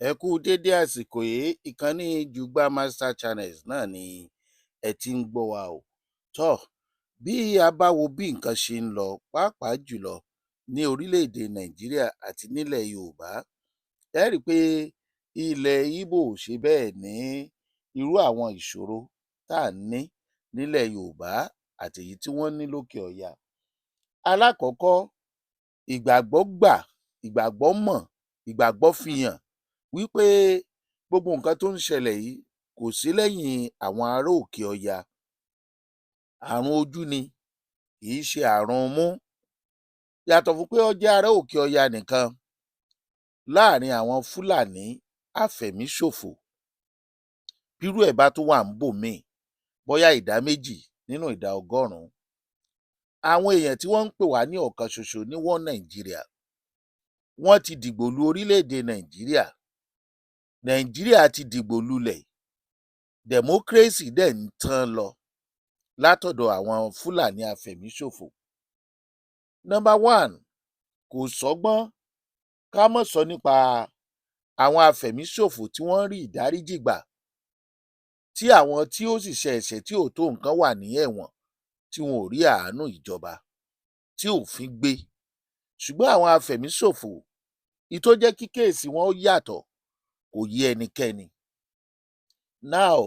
Ẹ kú dédé àsìkò yìí, ìkànnì Jugba Master Channels náà ni ẹ ti ń gbọ́ wa o. Tọ́, bí a bá wo bí nǹkan ṣe ń lọ, pàápàá jùlọ ní orílẹ̀-èdè Nàìjíríà àti nílẹ̀ Yorùbá, ẹ rí i pé ilẹ̀ Ìgbò ò ṣe bẹ́ẹ̀ ní irú àwọn ìṣòro tá à ń ní nílẹ̀ Yorùbá àti èyí tí wọ́n ní lókè ọya. Alákọ̀ọ́kọ́, ìgbàgbọ́ gbà, ìgbàgbọ́ mọ̀, ìgbàgbọ́ fi hàn wípé gbogbo nǹkan tó ń ṣẹlẹ̀ yìí kò sí lẹ́yìn àwọn ará òkè ọya. Àrùn ojú ni, kì í ṣe àrùn imú. Yàtọ̀ fún pé ó jẹ́ ará òkè ọya nìkan, láàrin àwọn Fúlàní afẹ̀míṣòfò, bírú ẹ̀ bá tún wà níbòmíì, bóyá ìdá méjì nínú ìdá ọgọ́rùn-ún. Àwọn èèyàn tí wọ́n ń pè wá ní ọ̀kan ṣoṣo ní One Nigeria, wọ́n ti dìgbò lu orílẹ̀-èdè Nàìjíríà. Nàìjíríà ti dìgbò lulẹ̀, democracy dẹ̀ ń tán lọ látọ̀dọ̀ àwọn Fúlàní afẹ̀míṣòfò. Number one, kò sọ́gbọ́n ká má sọ nípa àwọn afẹ̀míṣòfò tí wọ́n rí ìdáríjì gbà, tí àwọn tí ó sì ṣe ẹ̀ṣẹ̀ tí ò tó nǹkan wà ní ẹ̀wọ̀n tí wọn ò rí àánú ìjọba, tí òfin gbé. Ṣùgbọ́n àwọn afẹ̀míṣòfò, ìtó jẹ́ kí kéèsì wọn ó yàtọ̀ kò yé ẹnikẹ́ni. Now,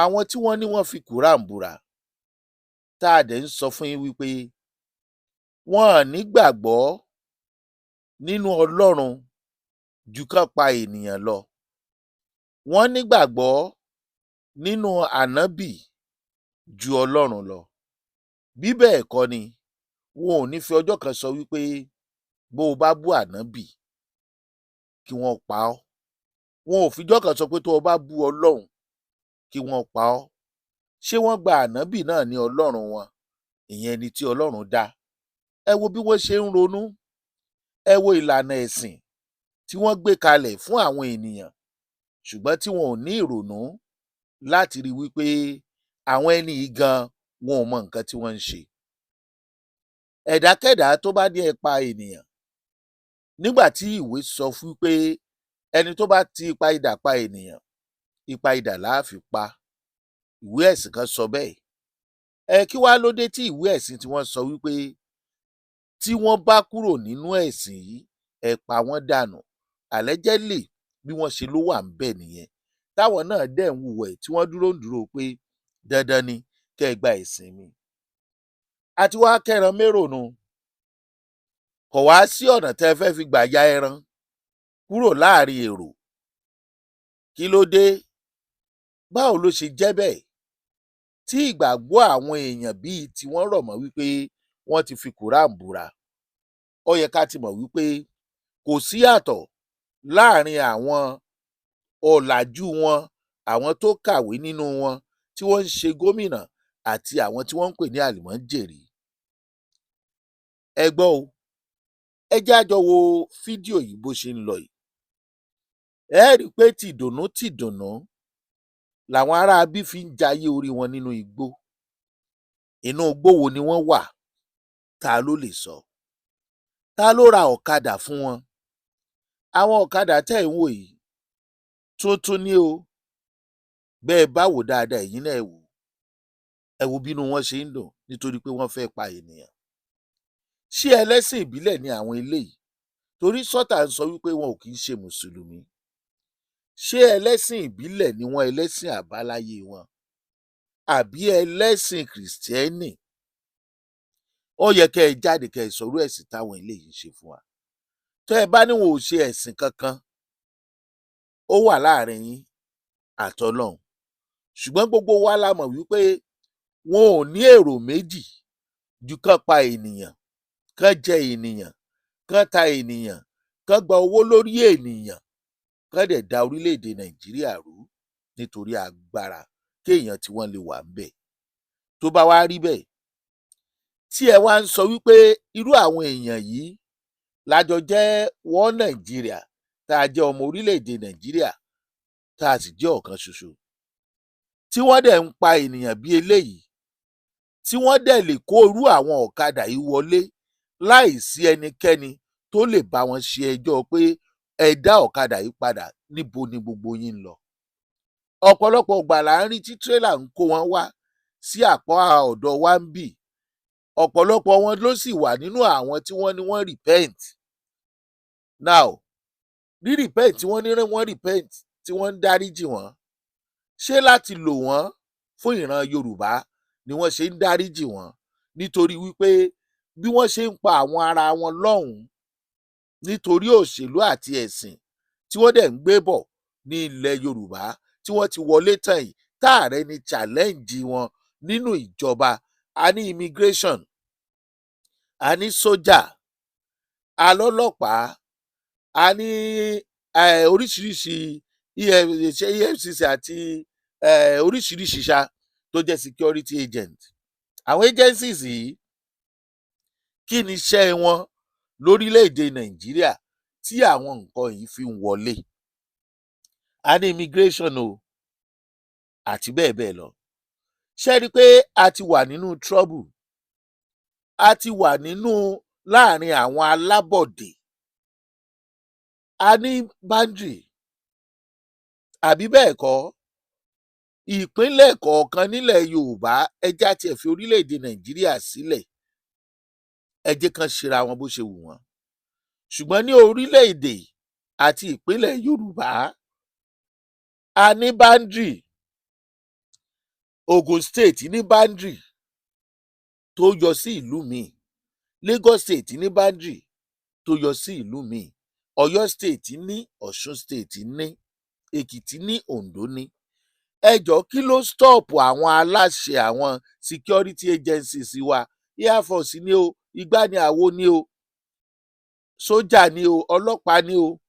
àwọn tí wọ́n ní wọ́n fi Quran búra, tá a dẹ̀ ń sọ fún yín wípé wọn ò nígbàgbọ́ nínú Ọlọ́run ju kán pa ènìyàn lọ. Wọ́n nígbàgbọ́ nínú ànábì ju Ọlọ́run lọ. Bí bẹ́ẹ̀ kọ́ ni, wọn ò ní fi ọjọ́ kan sọ wípé bó o bá bú ànábì kí wọ́n pa ọ́. Wọn ò fijọ́ kan sọ pé tó o bá bú Ọlọ́run kí wọ́n pa ọ́. Ṣé wọ́n gba ànábì náà ní Ọlọ́run wọn, ìyẹn ni tí Ọlọ́run dá? Ẹ wo bí wọ́n ṣe ń ronú, ẹ wo ìlànà ẹ̀sìn tí wọ́n gbé kalẹ̀ fún àwọn ènìyàn, ṣùgbọ́n tí wọn ò ní ìrònú láti rí wípé àwọn ẹni yìí gan wọn ò mọ nǹkan tí wọ́n ń ṣe. Ẹ̀dákẹ́dá tó bá ní ẹ pa ènìyàn, nígbà tí ìwé sọ fún pé ẹni tó bá ti ipa idà pa ènìyàn, ipa idà là á fi pa, ìwé ẹ̀sìn kan sọ bẹ́ẹ̀. Kí wá ló dé tí ìwé ẹ̀sìn tí wọ́n sọ wípé tí wọ́n bá kúrò nínú ẹ̀sìn yìí, ẹ pa wọ́n dànù? Allegedly bí wọ́n ṣe ló wà ńbẹ̀ nìyẹn, táwọn náà dẹ̀ ń hùwà tí wọ́n dúró ń dúró pé dandan ni kẹ́ ẹ gba ẹ̀sìn mi. Àti wá kẹ́ran mérònú, kò wá sí ọ̀nà tẹ́ ẹ fẹ́ fi gbà ya ẹran kúrò láàrin èrò. Kí ló dé? Báwo ló ṣe jẹ́ bẹ́ẹ̀ tí ìgbàgbọ́ àwọn èèyàn bíi tiwọn rọ̀ mọ́ wípé wọ́n ti fi Quran búra? Ó yẹ ká ti mọ̀ wípé kò sí yàtọ̀ láàrin àwọn ọ̀làjú wọn, àwọn tó kàwé nínú wọn tí wọ́n ń ṣe gómìnà àti àwọn tí wọ́n ń pè ní àlùmọ́jèrì. Ẹ gbọ́ o, ẹ jẹ́ á jọ wo fídíò yìí bó ṣe ń lọ yìí. Ẹ rí i pé tìdùnnú làwọn aráabí fi ń jayé orí wọn nínú igbó. Inú igbó wo ni wọ́n wà? Ta ló lè sọ? Ta ló ra ọ̀kadà fún wọn? Àwọn ọ̀kadà tẹ́ ẹ̀ ń wò yìí tuntun ni o. Bẹ́ẹ̀ bá wò dáadáa, ẹ̀yin náà ẹ wò. Ẹ wo bínú wọn ṣe ń dùn nítorí pé wọ́n fẹ́ pa ènìyàn. Ṣé ẹlẹ́sìn ìbílẹ̀ ni àwọn eléyìí? Torí sọ́tà ń sọ wípé wọn ò kì í ṣe mùsùlùmí. Ṣé ẹlẹ́sìn ìbílẹ̀ ni wọ́n, ẹlẹ́sìn àbáláyé wọn? Àbí ẹlẹ́sìn kìrìsìtẹ́nì? Ó yẹ kẹ́ ẹ jáde kẹ́ ẹ sọrú ẹ̀sìn táwọn eléyìí ń ṣe fún wa. Tẹ́ ẹ bá ní wọn ò ṣe ẹ̀sìn kankan, ó wà láàrin yín àtọlọ́hun. Ṣùgbọ́n gbogbo wa la mọ̀ wípé wọn ò ní èrò méjì ju kán pa ènìyàn, kán jẹ ènìyàn, kán ta ènìyàn, kán gba owó lórí ènìyàn, kán dẹ̀ da orílẹ̀-èdè Nàìjíríà rú nítorí agbára kéèyàn tí wọ́n lè wà ńbẹ̀. Tó bá wá rí bẹ́ẹ̀, tí ẹ wá ń sọ wípé irú àwọn èèyàn yìí la jọ jẹ́ One Nigeria, tá a jẹ́ ọmọ orílẹ̀-èdè Nàìjíríà, tá a sì jẹ́ ọ̀kan ṣoṣo, tí wọ́n dẹ̀ ń pa ènìyàn bí eléyìí, tí wọ́n dẹ̀ lè kó irú àwọn ọ̀kadà yìí wọlé láì sí ẹnikẹ́ni tó lè bá wọn ṣe ẹjọ́ pé ẹ dá ọ̀kadà yìí padà, níbo ni gbogbo yín ń lọ? Ọ̀pọ̀lọpọ̀ ìgbà là ń rí tí tírélà ń kó wọn wá sí apá ọ̀dọ̀ wa ńbì. Ọ̀pọ̀lọpọ̀ wọn ló sì wà nínú àwọn tí wọ́n ní wọ́n repent. Now, repent tí wọ́n ní wọ́n repent, tí wọ́n ń dáríjì wọ́n, ṣé láti lò wọ́n fún ìran Yorùbá ni wọ́n ṣe ń dáríjì wọ́n? Nítorí wípé bí wọ́n ṣe ń pa àwọn ara wọn lọ́hùn-ún nítorí òṣèlú àti ẹ̀sìn tí wọ́n dẹ̀ ń gbé bọ̀ ní ilẹ̀ Yorùbá tí wọ́n ti wọlé tán yìí, táàrẹ ni challenge wọn nínú ìjọba. A ní immigration, a ní sójà, a lọ́lọ́pàá, a ní oríṣiríṣi EFCC àti oríṣiríṣi ṣá tó jẹ́ security agent. Àwọn agencies yìí kí ni iṣẹ́ wọn lórílẹ̀‐èdè Nàìjíríà tí àwọn nǹkan yìí fi ń wọlé? A ní immigration o àti bẹ́ẹ̀ bẹ́ẹ̀ lọ. Ṣé rí i pé a ti wà nínú trouble? A ti wà nínú láàrin àwọn alábọ̀dé. A ní boundary, àbí bẹ́ẹ̀ kọ́? Ìpínlẹ̀ kọ̀ọ̀kan nílẹ̀ Yorùbá ẹ jẹ́ á tiẹ̀ fi orílẹ̀‐èdè Nàìjíríà sílẹ̀, ẹ jẹ́ kán ṣera wọn bó ṣe wù wọ́n. Ṣùgbọ́n ní orílẹ̀‐èdè àti ìpínlẹ̀ Yorùbá, a ní boundary. Ogun State ní boundary tó yọ sí ìlú míì, Lagos State ní boundary tó yọ sí ìlú míì, Ọ̀yọ́ State ní, Ọ̀ṣun State ní, Èkìtì ní, Oǹdó ní. Ẹ jọ̀ọ́ kí ló stop àwọn aláṣẹ àwọn security agencies wa, Air Force ní o, igbá ni àwo ní o, sójà ní o, ọlọ́pàá ní o,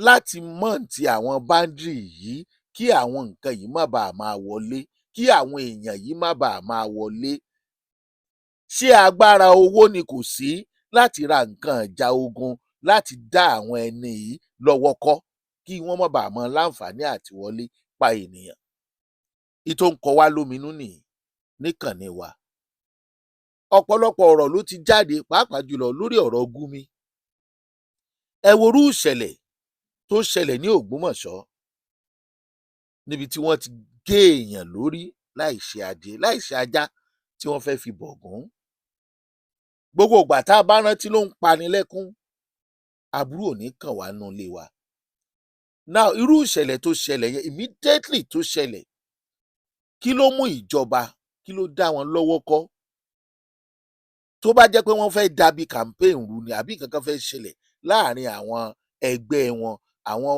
láti mọ̀ǹtì àwọn boundary yìí kí àwọn nǹkan yìí má bàa máa wọlé, kí àwọn èèyàn yìí má bàa máa wọlé? Ṣé agbára owó ni kò sí láti ra nǹkan ìjà ogun láti dá àwọn ẹni yìí lọ́wọ́ kọ́ kí wọ́n má bàa mọ láǹfààní àti wọlé pa ènìyàn? Ìtò ń kọ wá lóminú nìyí níkànnì wa. Ọ̀pọ̀lọpọ̀ ọ̀rọ̀ ló ti jáde pàápàá jùlọ lórí ọ̀rọ̀ Gumi. Ẹ worú ìṣẹ̀lẹ̀ tó ṣẹlẹ̀ ní Ògbómọ̀ṣọ́ níbi tí wọ́n ti gé èèyàn lórí láì ṣe adìẹ, láì ṣe ajá tí wọ́n fẹ́ fi bọ̀gún. Gbogbo ìgbà tá a bá rántí ló ń pani lẹ́kún. Aburú ò ní kàn wá nínú ilé wa. Now, irú ìṣẹ̀lẹ̀ tó ṣẹlẹ̀ yẹn immediately tó ṣẹlẹ̀, kí ló mú ìjọba, kí ló dá wọn lọ́wọ́ kọ́? Tó bá jẹ́ pé wọ́n fẹ́ dàbí campaign rú ni àbí nǹkan kan fẹ́ ṣẹlẹ̀ láàrin àwọn ẹgbẹ́ wọn, àwọn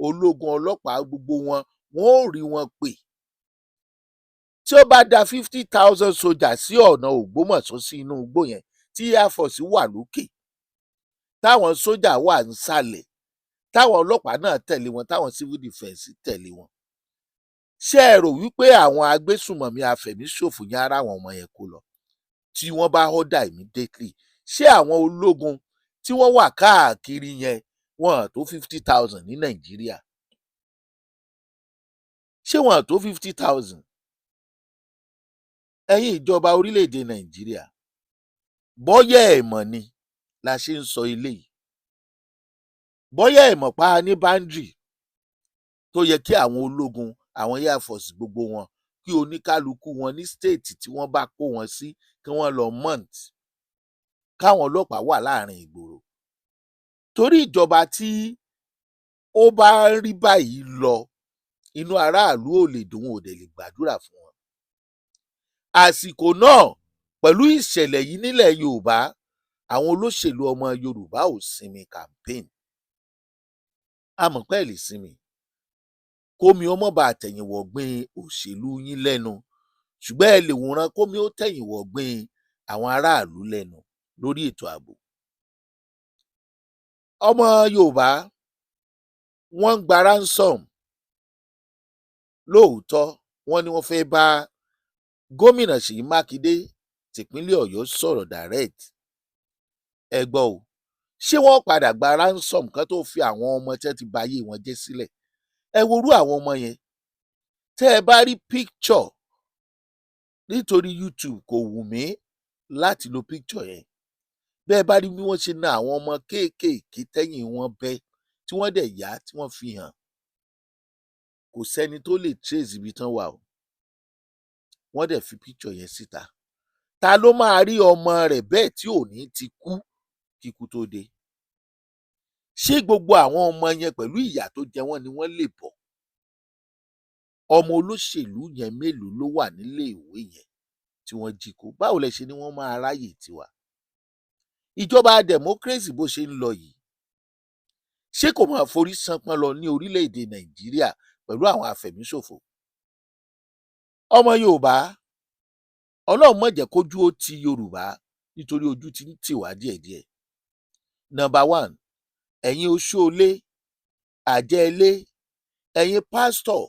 ológun, ọlọ́pàá, gbogbo wọn, wọn ò rí wọn pè. Tí ó bá da 50,000 sójà sí ọ̀nà Ògbómọ̀ṣọ́ sí inú igbó yẹn, tí Air Force wà lókè, táwọn sójà wà nísàlẹ̀, táwọn ọlọ́pàá náà tẹ̀lé wọn, táwọn civil defence tẹ̀lé wọn, ṣé ẹ rò wípé àwọn agbésùmọ̀mí afẹ̀míṣòfò yẹn ara àwọn ọmọ yẹn kó lọ? Tí wọ́n bá order immediately, ṣé àwọn ológun tí wọ́n wà káàkiri yẹn wọn tó 50,000 ní Nàìjíríà? Ṣé wọn tó 50,000? Ẹ̀yin ìjọba orílẹ̀-èdè Nàìjíríà, bọ́yá ẹ mọ̀ ni la ṣe ń sọ eléyìí. Bọ́yá ẹ mọ̀ pa ní boundary tó yẹ kí àwọn ológun, àwọn Air Force gbogbo wọn, kí oníkálukú wọn ní state tí wọ́n bá kó wọn sí kí wọ́n lọ mount, káwọn ọlọ́pàá wà láàrin ìgboro. Torí ìjọba tí ó bá rí báyìí lọ, inú aráàlú ò lè dùn, ò dẹ̀ lè gbàdúrà fún wọn. Àsìkò náà pẹ̀lú ìṣẹ̀lẹ̀ yìí nílẹ̀ Yorùbá, àwọn olóṣèlú ọmọ Yorùbá ò sinmi campaign. A mọ̀ pé ẹ lè sinmi, kómi ó mọ́ bá tẹ̀yìnwọ̀ gbin òṣèlú yín lẹ́nu, ṣùgbọ́n ẹ lè wòran kómi ó tẹ̀yìnwọ̀ gbin àwọn aráàlú lẹ́nu lórí ètò ààbò. Ọmọ Yorùbá wọ́n ń gba ransom. Lóòótọ́ wọ́n ní wọ́n fẹ́ bá gómìnà Ṣèyí Mákindé tìpínlẹ̀ Ọ̀yọ́ sọ̀rọ̀ direct. Ẹ gbọ́ o, ṣé wọ́n padà gba ransom kan tó fi àwọn ọmọ tẹ́ ti bayé wọn jẹ́ sílẹ̀? Ẹ worú àwọn ọmọ yẹn. Tẹ́ ẹ bá rí picture, nítorí YouTube kò wù mí láti lo picture yẹn. Bẹ́ẹ̀ bá rí bí wọ́n ṣe na àwọn ọmọ kéékèèké tẹ́yìn wọn bẹ́, tí wọ́n dẹ̀ yá tí wọ́n fi hàn kò sẹ́ni tó lè trace ibi tán wà o, wọ́n dẹ̀ fi picture yẹn síta. Ta ló máa rí ọmọ rẹ̀ bẹ́ẹ̀ tí ò ní ti kú kíkú tó dé? Ṣé gbogbo àwọn ọmọ yẹn pẹ̀lú ìyà tó jẹ wọ́n ni wọ́n lè bọ́? Ọmọ olóṣèlú yẹn mélòó ló wà nílé ìwé yẹn tí wọ́n jí kó? Báwo lẹ ṣe ni wọ́n máa ráyè tiwa? Ìjọba democracy bó ṣe ń lọ yìí, ṣé kò máa forí ṣánpọ́n lọ ní orílẹ̀-èdè Nàìjíríà pẹ̀lú àwọn afẹ̀míṣòfò? Ọmọ Yorùbá, Ọlọ́run má jẹ́ kójú ó ti Yorùbá nítorí ojú ti ń tì wá díẹ̀díẹ̀. Number one, ẹ̀yin oṣóolé, àjẹ́lé, ẹ̀yin pásítọ̀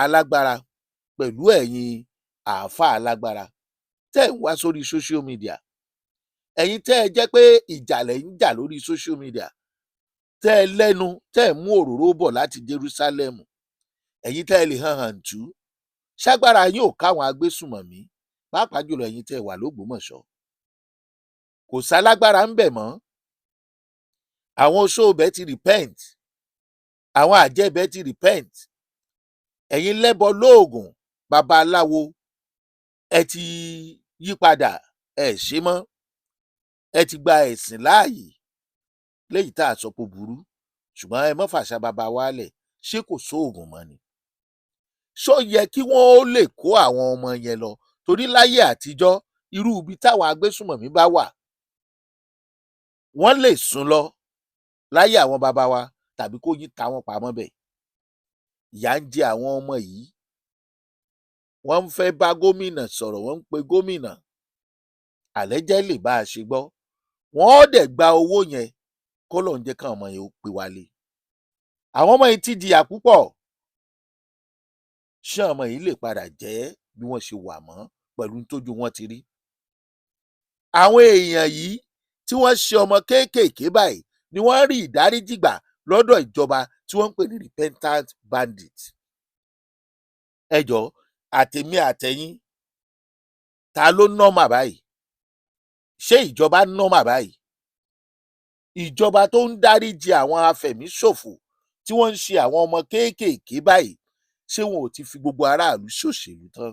alágbára pẹ̀lú ẹ̀yin àáfàá alágbára tẹ́ ń wá sórí social media, ẹ̀yin tẹ́ ẹ jẹ́ pé ìjà lẹ̀ ń jà lórí social media, tẹ́ ẹ lẹ́nu tẹ́ ẹ mú òróró bọ̀ láti Jerusalem, ẹ̀yin tẹ́ ẹ lè hàn tú, ṣágbára yín ò káwọn agbésùmọ̀mí, pàápàá jùlọ ẹ̀yin tẹ́ ẹ wà l'Ógbómọ̀ṣọ́. Kò sálágbára ń bẹ̀ mọ́. Àwọn oṣóòbẹ̀ ti repent, àwọn àjẹ́bẹ̀ ti repent, ẹ̀yin lẹ́bọ lóògùn babaláwo ẹ ti yí padà, ẹ ṣe mọ́, ẹ ti gba ẹ̀sìn láàyè léyìí tá a sọ pé burú, ṣùgbọ́n ẹ mọ́ fàṣà baba wálẹ̀. Ṣé kò sóògùn mọ́ ni? Ṣó yẹ kí wọ́n ó lè kó àwọn ọmọ yẹn lọ? Torí láyé àtijọ́ irú ibi táwọn agbésùmọ̀mí bá wà wọ́n lè sún lọ láyé àwọn baba wa tàbí kó yí ta wọn pamọ́ bẹ̀. Ìyà ń jẹ àwọn ọmọ yìí, wọ́n ń fẹ́ bá gómìnà sọ̀rọ̀, wọ́n ń pe gómìnà àlẹ́jẹ́ lè bá a ṣe gbọ́, wọ́n dẹ̀ gba owó yẹn k'Ọlọ́run jẹ́ káwọn ọmọ yẹn ó pé wálé. Àwọn ọmọ yìí ti jìyà púpọ̀, ṣé àwọn ọmọ yìí lè padà jẹ́ bí wọ́n ṣe wà mọ́ pẹ̀lú tójú wọn ti rí? Àwọn èèyàn yìí tí wọ́n ṣe ọmọ kéékèèké báyìí ni wọ́n rí ìdáríjì gbà lọ́dọ̀ ìjọba tí wọ́n ń pè ní repentant bandit. Ẹ jọ̀ọ́, àtèmi àtẹ̀yin, ta ló nọ́mà báyìí? Ṣé ìjọba nọ́mà báyìí? Ìjọba tó ń dáríjì àwọn afẹ̀míṣòfò tí wọ́n ń ṣe àwọn ọmọ kéékèèké báyìí, ṣé wọn ò ti fi gbogbo aráàlú ṣòṣèlú tán?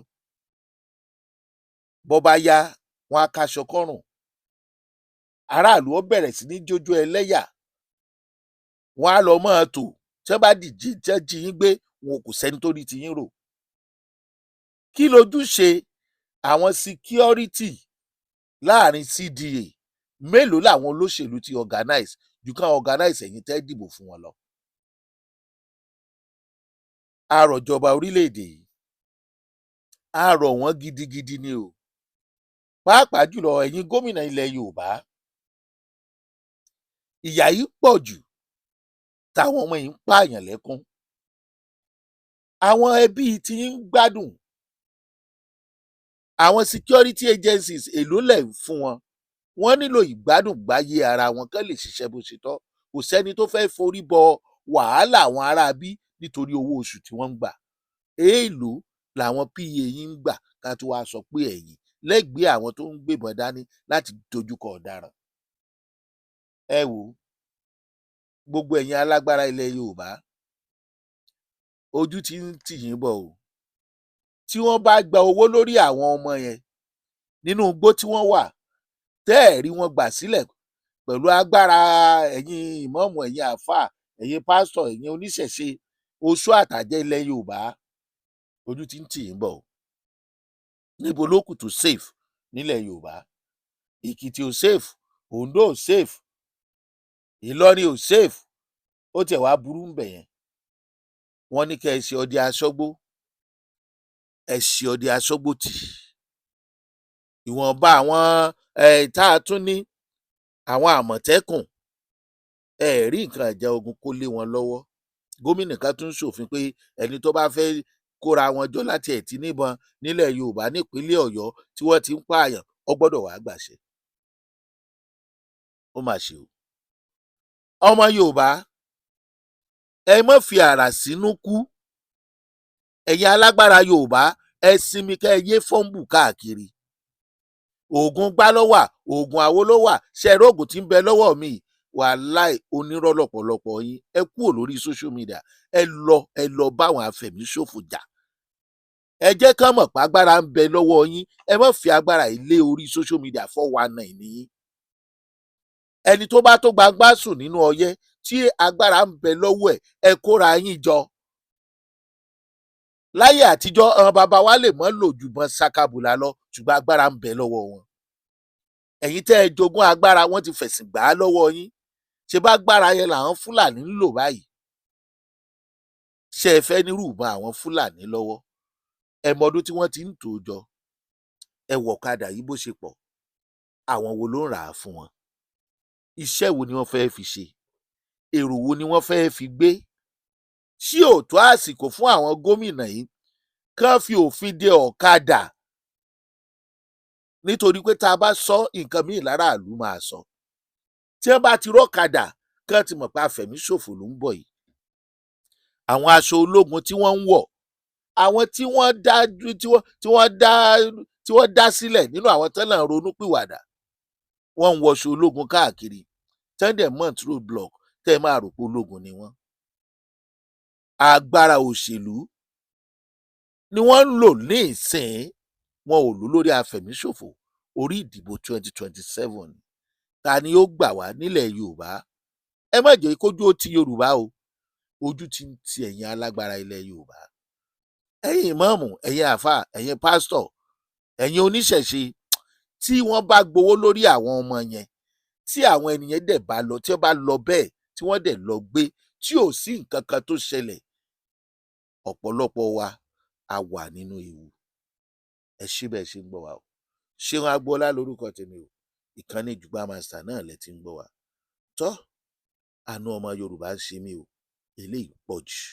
Bó bá yá wọn á káṣọ kọ́rùn, aráàlú ó bẹ̀rẹ̀ sí ní jójó ẹlẹ́yà, wọn á lọ máa tò, tí wọ́n bá dìje tí wọ́n jí yín gbé, wọn kò sẹ́ni tó rí ti yín rò. Kí lójúṣe àwọn security láàrin CDA? Mélòó làwọn olóṣèlú ti organize ju ká organize ẹ̀yin tẹ́ dìbò fún wọn lọ? A rọ̀ ìjọba orílẹ̀-èdè yìí, a rọ̀ wọ́n gidigidi ni o, pàápàá jùlọ ẹ̀yin gómìnà ilẹ̀ Yorùbá. Ìyà yìí pọ̀ jù, táwọn ọmọ yìí ń pààyàn lẹ́kún. Àwọn ẹbí tí ń gbádùn, àwọn security agencies èló lẹ̀ ń fún wọn? Wọ́n nílò ìgbádùn gbáyé ara wọn kán lè ṣiṣẹ́ bó ṣe tọ́. Kò sẹ́ni tó fẹ́ forí bọ wàhálà àwọn aráabí nítorí owó oṣù tí wọ́n ń gbà. Èèló làwọn PA yín ń gbà ká tó wá sọ pé ẹ̀yin lẹ́gbẹ̀ẹ́ àwọn tó ń gbébọn dání láti dojúkọ ọ̀daràn? Ẹ wò ó, gbogbo ẹ̀yin alágbára ilẹ̀ Yorùbá, ojú ti ń tì yín bọ̀ o. Tí wọ́n bá gba owó lórí àwọn ọmọ yẹn nínú igbó tí wọ́n wà, tẹ́ ẹ̀ rí wọn gbà sílẹ̀ pẹ̀lú agbára ẹ̀yin ìmáàmù, ẹ̀yin àáfàá, ẹ̀yin pásítọ̀, ẹ̀yin oníṣẹ̀ṣe, oṣó àtàjẹ́ ilẹ̀ Yorùbá, ojú ti ń tì yín bọ̀ o. Níbo ló kù tó safe nílẹ̀ Yorùbá? Èkìtì ò safe, Oǹdó ò safe, Ìlọrin ò safe. Ó tiẹ̀ wá burú ń bẹ̀ yẹn, wọ́n ní kẹ́ ẹ ṣe ọdẹ aṣọ́gbó, ẹ ṣe ọdẹ aṣọ́gbó tì. Ìwọ̀nba àwọn tá a tún ní, àwọn Àmọ̀tẹ́kùn, ẹ rí nǹkan ìjà ogun kó lé wọn lọ́wọ́. Gómìnà kan tún ṣòfin pé ẹni tó bá fẹ́ kóra wọn jọ láti ẹ̀ tí níbọn nílẹ̀ Yorùbá nípínlẹ̀ Ọ̀yọ́ tí wọ́n ti ń pààyàn, ó gbọ́dọ̀ wàá gbàṣẹ. Ó mà ṣe o. Ọmọ Yorùbá, ẹ má fi àrà sínú kú. Ẹ̀yin alágbára Yorùbá, ẹ sinmi kẹ́ ẹ yé fọ́nbù káàkiri. Oògùn gbá ló wà, oògùn àwo ló wà, ṣẹ̀rọ oògùn tí ń bẹ lọ́wọ́ mi, wàláì onírọ́ lọ̀pọ̀lọpọ̀ yín, ẹ kúrò lórí social media, ẹ lọ báwọn afẹ̀míṣòfò jà. Ẹ jẹ́ kán mọ̀ pé agbára ń bẹ lọ́wọ́ yín, ẹ má fi agbára yìí lé orí social media 419 nìyí. Ẹni tó bá tó gbangbá sùn nínú ọyẹ́ tí agbára ń bẹ lọ́wọ́ ẹ kóra yín jọ. Láyé àtijọ́ àwọn baba wa lè mọ́ lò jùbọn sakabùlà lọ, ṣùgbọ́n agbára ń bẹ lọ́wọ́ wọn. Ẹ̀yin tẹ́ ẹ jogún agbára, wọ́n ti fẹ̀sìn gbà á lọ́wọ́ yín. Ṣé bá agbára yẹn làwọn Fúlàní ń lò báyìí? Ṣé ẹ fẹ́ nírú ìbọn àwọn Fúlàní lọ́wọ́? Ẹ mọdún tí wọ́n ti ń tò jọ, ẹ wọ̀kadà yìí bó ṣe pọ̀, àwọn wo ló ń rà á fún wọn? Iṣẹ́ wo ni wọ́n fẹ́ fi ṣe? Èrò wo ni wọ́n fẹ́ fi gbé? Ṣé ò tó àsìkò fún àwọn gómìnà yìí kán fi òfin de ọ̀kadà? Nítorí pé tá a bá sọ nǹkan míì láràlú máa sọ. Tí wọ́n bá ti rọ́kadà kán ti mọ̀ pé afẹ̀míṣòfò ló ń bọ̀ yìí. Àwọn aṣọ ológun tí wọ́n ń wọ̀, àwọn tí wọ́n dá sílẹ̀ nínú àwọn tẹ́lẹ̀ ń ronúpìwàdà, wọ́n ń wọṣọ ológun káàkiri tẹ́ndẹ̀ mont road block tẹ́ máa rò pé ológun ni wọ́n. Agbára òṣèlú ni wọ́n ń lò ní ìsìn, wọn ò lò lórí afẹ̀míṣòfò orí ìdìbò 2027. Ta ni ó gbà wá nílẹ̀ Yorùbá? Ẹ má jẹ́ kójú ó ti Yorùbá o, ojú ti ń ti ẹ̀yin alágbára ilẹ̀ Yorùbá. Ẹ̀yin ìmáàmù, ẹ̀yin àfáà, ẹ̀yin pásítọ̀, ẹ̀yin oníṣẹ̀ṣe, tí wọ́n bá gbowó lórí àwọn ọmọ yẹn, tí àwọn ènìyàn dẹ̀ bá lọ, tí wọ́n bá lọ bẹ́ẹ̀, tí wọ́n dẹ̀ lọ gbé, tí ò sí nǹkan kan tó ṣẹlẹ̀, ọ̀pọ̀lọpọ̀ wa a wà nínú ewu. Ẹ ṣé bẹ́ẹ̀ ṣe ń gbọ́ wa o. Ṣeun Agboola lórúkọ tèmi o. Ìkànnì Jùgbà Master náà lẹ ti ń gbọ́ wa. Tọ́, àánú ọmọ Yorùbá ń ṣe mí o, eléyìí pọ̀ jù.